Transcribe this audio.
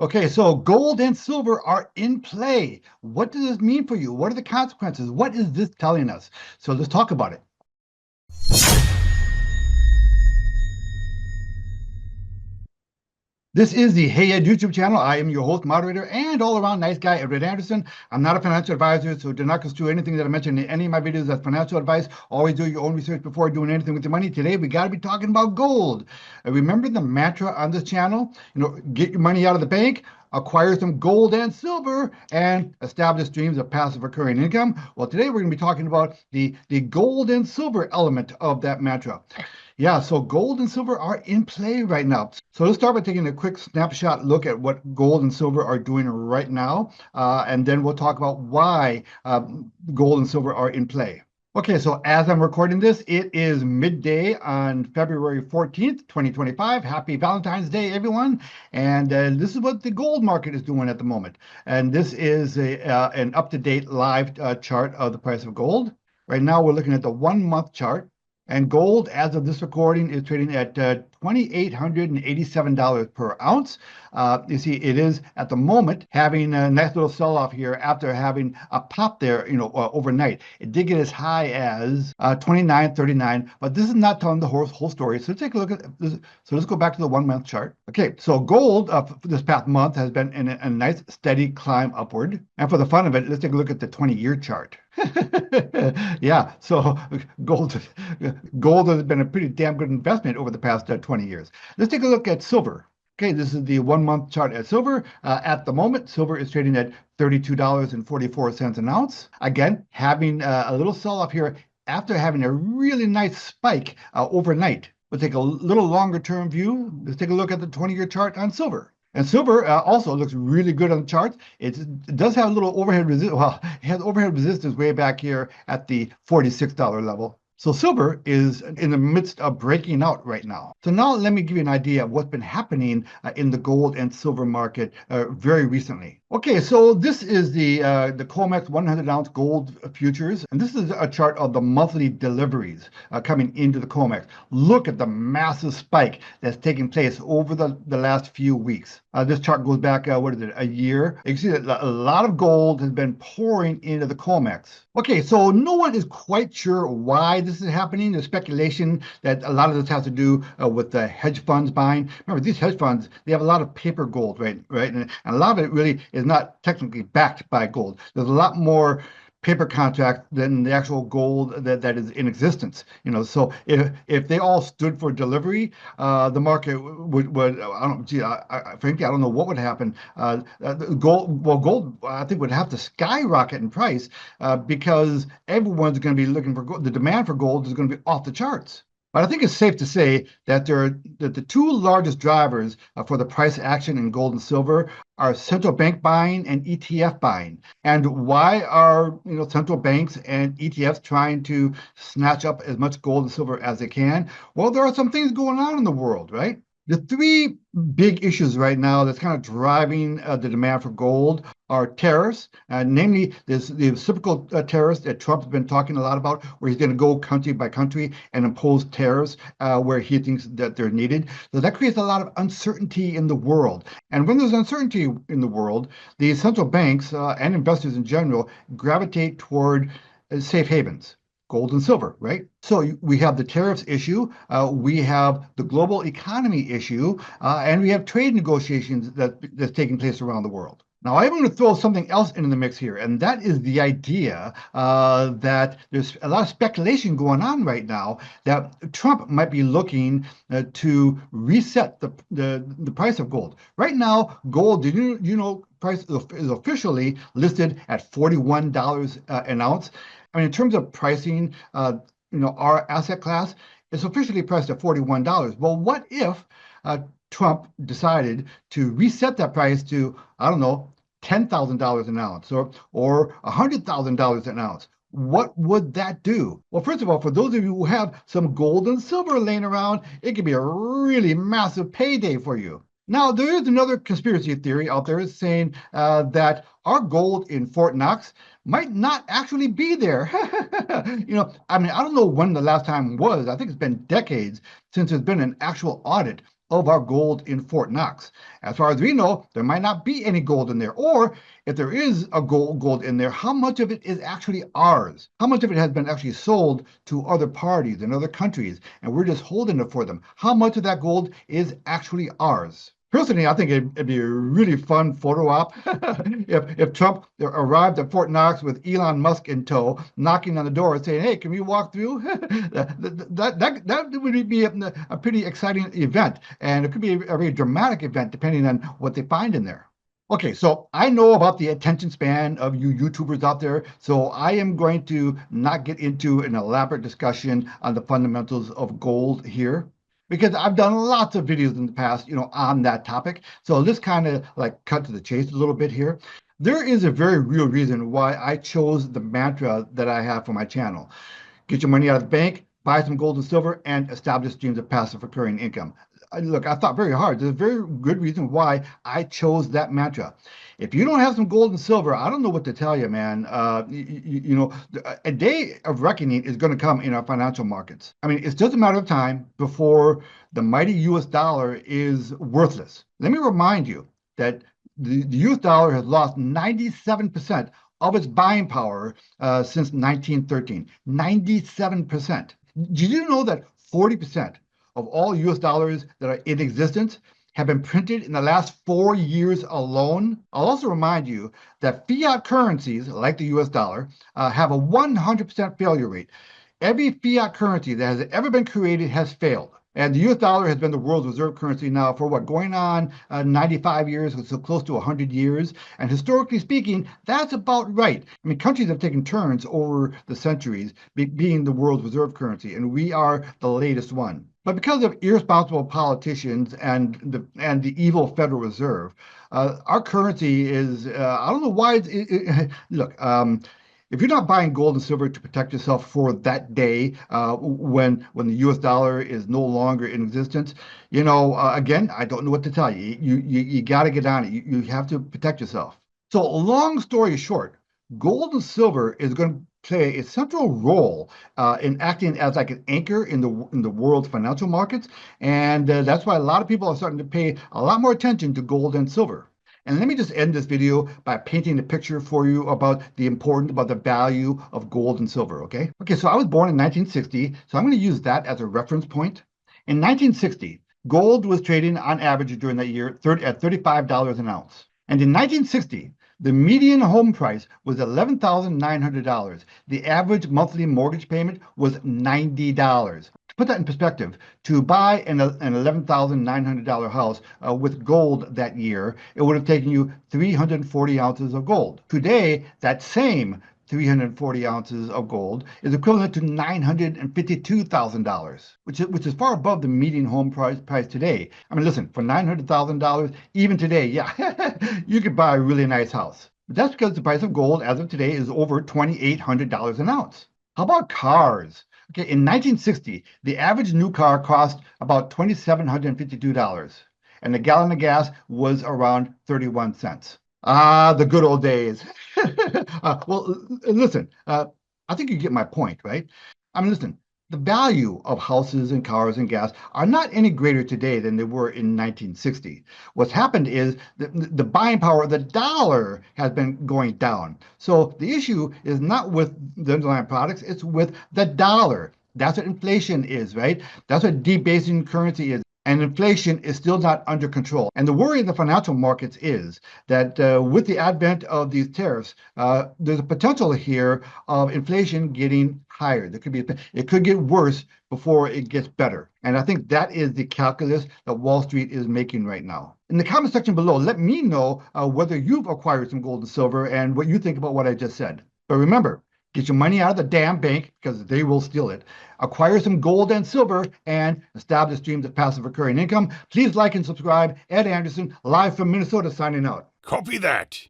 Okay, so gold and silver are in play. What does this mean for you? What are the consequences? What is this telling us? So let's talk about it. This is the Hey Ed YouTube channel. I am your host, moderator, and all-around nice guy, Ed Anderson. I'm not a financial advisor, so do not construe anything that I mention in any of my videos as financial advice. Always do your own research before doing anything with your money. Today, we got to be talking about gold. Remember the mantra on this channel? Get your money out of the bank, acquire some gold and silver, and establish streams of passive recurring income. Well, today we're going to be talking about the gold and silver element of that mantra. Yeah, so gold and silver are in play right now. So let's start by taking a quick snapshot look at what gold and silver are doing right now, and then we'll talk about why gold and silver are in play. Okay, so as I'm recording this, it is midday on February 14th, 2025. Happy Valentine's Day, everyone. And this is what the gold market is doing at the moment. And this is an up-to-date live chart of the price of gold. Right now, we're looking at the 1 month chart. And gold, as of this recording, is trading at $2,887 per ounce. You see, it is at the moment having a nice little sell-off here after having a pop there, overnight. It did get as high as 29.39, but this is not telling the whole story. So take a look at this. So let's go back to the 1 month chart. Okay, so gold for this past month has been in a nice steady climb upward. And for the fun of it, let's take a look at the 20-year chart. Yeah, so gold has been a pretty damn good investment over the past 20 years. Let's take a look at silver. Okay, this is the 1 month chart at silver. At the moment, silver is trading at $32.44 an ounce. Again, having a little sell-off here after having a really nice spike overnight. We'll take a little longer term view. Let's take a look at the 20-year chart on silver. And silver also looks really good on the charts. It does have a little overhead resistance. Well, it has overhead resistance way back here at the $46 level. So silver is in the midst of breaking out right now. So now let me give you an idea of what's been happening in the gold and silver market very recently. Okay, so this is the Comex 100-ounce gold futures, and this is a chart of the monthly deliveries coming into the Comex. Look at the massive spike that's taking place over the last few weeks. This chart goes back, a year. You can see that a lot of gold has been pouring into the Comex. Okay, so no one is quite sure why this is happening. There's speculation that a lot of this has to do with the hedge funds buying. Remember, these hedge funds, they have a lot of paper gold, right? And a lot of it really is not technically backed by gold. There's a lot more paper contract than the actual gold that is in existence. So if they all stood for delivery, the market would I don't gee, frankly I don't know what would happen. Gold I think would have to skyrocket in price because everyone's going to be looking for gold. The demand for gold is going to be off the charts. But I think it's safe to say that the two largest drivers for the price action in gold and silver are central bank buying and ETF buying. And why are central banks and ETFs trying to snatch up as much gold and silver as they can? Well, there are some things going on in the world, right? The three big issues right now that's kind of driving the demand for gold are tariffs, namely the reciprocal tariffs that Trump's been talking a lot about, where he's going to go country by country and impose tariffs where he thinks that they're needed. So that creates a lot of uncertainty in the world. And when there's uncertainty in the world, the central banks and investors in general gravitate toward safe havens. Gold and silver, right? So we have the tariffs issue, we have the global economy issue, and we have trade negotiations that's taking place around the world. Now, I'm going to throw something else into the mix here, and that is the idea that there's a lot of speculation going on right now that Trump might be looking to reset the price of gold. Right now, gold, price is officially listed at $41 an ounce. I mean, in terms of pricing, our asset class is officially priced at $41. Well, what if Trump decided to reset that price to, I don't know, $10,000 an ounce or $100,000 an ounce? What would that do? Well, first of all, for those of you who have some gold and silver laying around, it could be a really massive payday for you. Now, there is another conspiracy theory out there saying that our gold in Fort Knox might not actually be there. I don't know when the last time was. I think it's been decades since there's been an actual audit of our gold in Fort Knox. As far as we know, there might not be any gold in there. Or if there is a gold in there, how much of it is actually ours? How much of it has been actually sold to other parties in other countries, and we're just holding it for them? How much of that gold is actually ours? Personally, I think it'd be a really fun photo op if Trump arrived at Fort Knox with Elon Musk in tow, knocking on the door and saying, "Hey, can we walk through?" that would be a pretty exciting event, and it could be a very dramatic event depending on what they find in there. Okay, so I know about the attention span of you YouTubers out there, so I am going to not get into an elaborate discussion on the fundamentals of gold here, because I've done lots of videos in the past, on that topic. So let's kind of like cut to the chase a little bit here. There is a very real reason why I chose the mantra that I have for my channel. Get your money out of the bank, buy some gold and silver, and establish streams of passive recurring income. Look, I thought very hard. There's a very good reason why I chose that mantra. If you don't have some gold and silver, I don't know what to tell you, man. A day of reckoning is going to come in our financial markets. I mean, it's just a matter of time before the mighty US dollar is worthless. Let me remind you that the US dollar has lost 97% of its buying power since 1913. 97%. Did you know that 40% of all US dollars that are in existence have been printed in the last 4 years alone? I'll also remind you that fiat currencies, like the US dollar, have a 100% failure rate. Every fiat currency that has ever been created has failed. And the US dollar has been the world's reserve currency now for going on 95 years, so close to 100 years. And historically speaking, that's about right. I mean, countries have taken turns over the centuries being the world's reserve currency, and we are the latest one. But because of irresponsible politicians and the evil Federal Reserve, our currency is, I don't know why look, if you're not buying gold and silver to protect yourself for that day when the US dollar is no longer in existence, again, I don't know what to tell you. You got to get on it. You have to protect yourself. So long story short, gold and silver is going to play a central role in acting as like an anchor in the world's financial markets, and that's why a lot of people are starting to pay a lot more attention to gold and silver. And let me just end this video by painting a picture for you about the value of gold and silver, okay? Okay, so I was born in 1960, so I'm going to use that as a reference point. In 1960, gold was trading on average during that year at $35 an ounce. And in 1960, the median home price was $11,900. The average monthly mortgage payment was $90. To put that in perspective, to buy an $11,900 house with gold that year, it would have taken you 340 ounces of gold. Today, that same 340 ounces of gold is equivalent to $952,000, which is far above the median home price today. I mean, listen, for $900,000, even today, yeah, you could buy a really nice house. But that's because the price of gold as of today is over $2,800 an ounce. How about cars? Okay, in 1960, the average new car cost about $2,752, and a gallon of gas was around 31 cents. Ah, the good old days. Well, listen, I think you get my point, right? I mean, listen, the value of houses and cars and gas are not any greater today than they were in 1960. What's happened is the buying power of the dollar has been going down. So the issue is not with the underlying products, it's with the dollar. That's what inflation is, right? That's what debasing currency is. And inflation is still not under control. And the worry in the financial markets is that with the advent of these tariffs, there's a potential here of inflation getting higher. It could get worse before it gets better. And I think that is the calculus that Wall Street is making right now. In the comment section below, let me know whether you've acquired some gold and silver and what you think about what I just said. But remember, get your money out of the damn bank because they will steal it. Acquire some gold and silver and establish streams of passive recurring income. Please like and subscribe. Ed Anderson, live from Minnesota, signing out. Copy that.